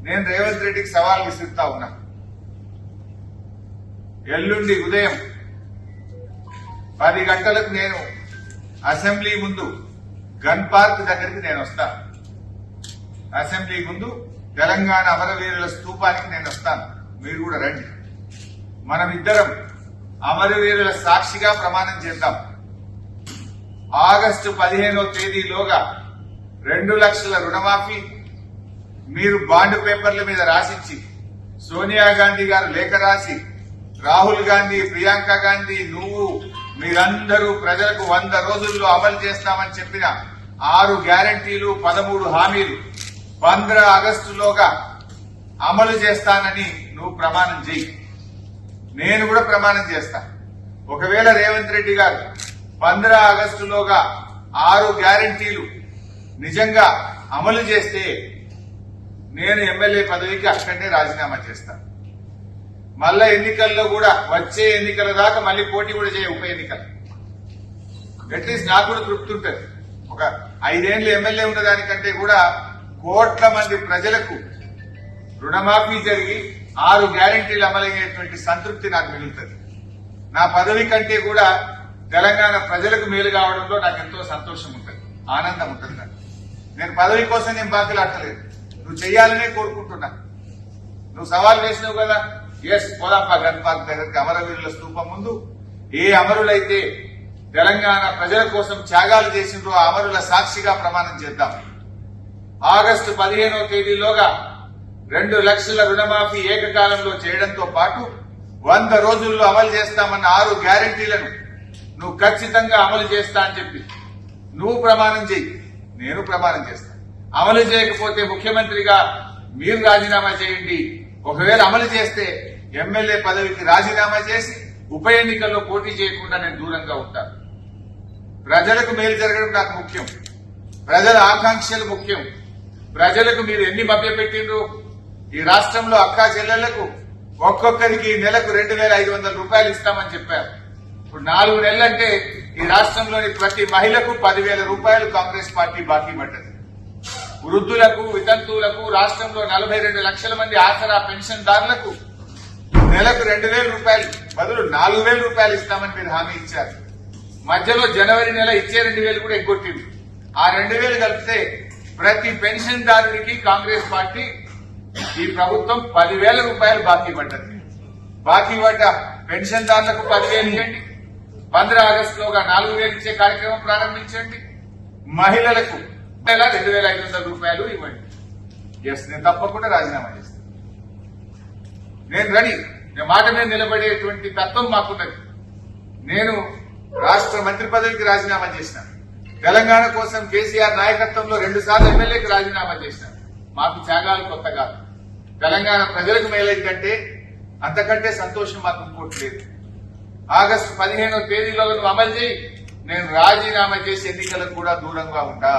నేను రేవంత్ రెడ్డికి సవాల్ విసురుతా ఉన్నా. ఎల్లుండి ఉదయం 10 గంటలకు నేను అసెంబ్లీ ముందు గన్ పార్క్ దగ్గరికి నేను వస్తాను. అసెంబ్లీ ముందు తెలంగాణ అమరవీరుల స్తూపానికి నేను వస్తాను. మీరు కూడా రండి. మనమిద్దరం అమరవీరుల సాక్షిగా ప్రమాణం చేద్దాం. ఆగస్టు 15వ తేదీలోగా 2 లక్షల రుణమాఫీ మీరు బాండ్ పేపర్ల మీద రాసిచ్చి, సోనియా గాంధీ గారు లేఖ రాసి, రాహుల్ గాంధీ, ప్రియాంక గాంధీ, నువ్వు మీరందరూ ప్రజలకు 100 రోజుల్లో అమలు చేస్తామని చెప్పిన 6 గ్యారంటీలు, 13 హామీలు 15 ఆగస్టులోగా అమలు చేస్తానని నువ్వు ప్రమాణం చేయి. నేను కూడా ప్రమాణం చేస్తా. ఒకవేళ రేవంత్ రెడ్డి గారు 15 ఆగస్టులోగా 6 గ్యారంటీలు నిజంగా అమలు చేస్తే నేను ఎమ్మెల్యే పదవికి అక్కడనే రాజీనామా చేస్తాను. మళ్ళా ఎన్నికల్లో కూడా వచ్చే ఎన్నికల దాకా మళ్ళీ పోటీ కూడా చేయ ఉప ఎన్నికలు. అట్లీస్ట్ నాకు కూడా తృప్తి ఉంటుంది. ఒక 5 ఏళ్లు ఎమ్మెల్యే ఉన్న దానికంటే కూడా కోట్ల మంది ప్రజలకు రుణమాఫీ జరిగి 6 గ్యారంటీలు అమలయ్యేటువంటి సంతృప్తి నాకు మిగులుతుంది. నా పదవి కంటే కూడా తెలంగాణ ప్రజలకు మేలు కావడంలో నాకు ఎంతో సంతోషం ఉంటుంది, ఆనందం ఉంటుంది. నేను పదవి కోసం నేను బాకీలాడలేదు, నువ్వు చెయ్యాలనే కోరుకుంటున్నా. నువ్వు సవాల్ వేసినావు కదా, ఎస్ పోదాపా గన్ పార్క్ దగ్గరికి అమరవీరుల స్తూపం ముందు ఏ అమరులైతే తెలంగాణ ప్రజల కోసం త్యాగాలు చేసిండ్రో ఆ అమరుల సాక్షిగా ప్రమాణం చేద్దాం. ఆగస్టు 15వ తేదీలోగా 2 లక్షల రుణమాఫీ ఏకకాలంలో చేయడంతో పాటు 100 రోజుల్లో అమలు చేస్తామన్న 6 గ్యారంటీలను నువ్వు ఖచ్చితంగా అమలు చేస్తా అని చెప్పి నువ్వు ప్రమాణం చేయి, నేను ప్రమాణం చేస్తా. అమలు చేయకపోతే ముఖ్యమంత్రిగా మీరు రాజీనామా చేయండి. ఒకవేళ అమలు చేస్తే ఎమ్మెల్యే పదవికి రాజీనామా చేసి ఉప ఎన్నికల్లో పోటీ చేయకుండా నేను దూరంగా ఉంటాను. ప్రజలకు మేలు జరగడం నాకు ముఖ్యం, ప్రజల ఆకాంక్షలు ముఖ్యం. ప్రజలకు మీరు ఎన్ని మభ్యపెట్టిండ్రు? ఈ రాష్ట్రంలో అక్కా చెల్లెళ్లకు ఒక్కొక్కరికి నెలకు 2,500 రూపాయలు ఇస్తామని చెప్పారు. ఇప్పుడు 4 నెలలంటే ఈ రాష్ట్రంలోని ప్రతి మహిళకు 10,000 రూపాయలు కాంగ్రెస్ పార్టీ బాకీ పడ్డది. వృద్ధులకు, వితంతువులకు, రాష్ట్రంలో 42 లక్షల మంది ఆసరా పెన్షన్దారులకు నెలకు 2,000 రూపాయలు బదులు 4,000 రూపాయలు ఇస్తామని మీరు హామీ ఇచ్చారు. మధ్యలో జనవరి నెల ఇచ్చే 2,000 కూడా ఎగ్గొట్టింది. ఆ 2,000 కలిపితే ప్రతి పెన్షన్దారునికి కాంగ్రెస్ పార్టీ ఈ ప్రభుత్వం 10,000 రూపాయలు బాకీ పడ్డది. బాకీ పడ్డ పెన్షన్దారులకు 10,000 ఇవ్వండి. 15 ఆగస్టులోగా 4,000 ఇచ్చే కార్యక్రమం ప్రారంభించండి. మహిళలకు 2,500 రూపాయలు ఇవ్వండి. ఎస్, నేను తప్పకుండా రాజీనామా చేస్తాను. నేను రెడీ. నేను మాట మీద నిలబడేటువంటి తత్వం మాకున్నది. నేను రాష్ట్ర మంత్రి పదవికి రాజీనామా చేసినాను. తెలంగాణ కోసం కేసీఆర్ నాయకత్వంలో 2 సార్లు ఎమ్మెల్యేకి రాజీనామా చేసినాను. మాకు త్యాగాలు కొత్త కాదు. తెలంగాణ ప్రజలకు మేలైందంటే అంతకంటే సంతోషం మాకు ఇంకోటి లేదు. ఆగస్టు 15వ తేదీలో నువ్వు అమలు చేయి, నేను రాజీనామా చేసి ఎన్నికలకు కూడా దూరంగా ఉంటా.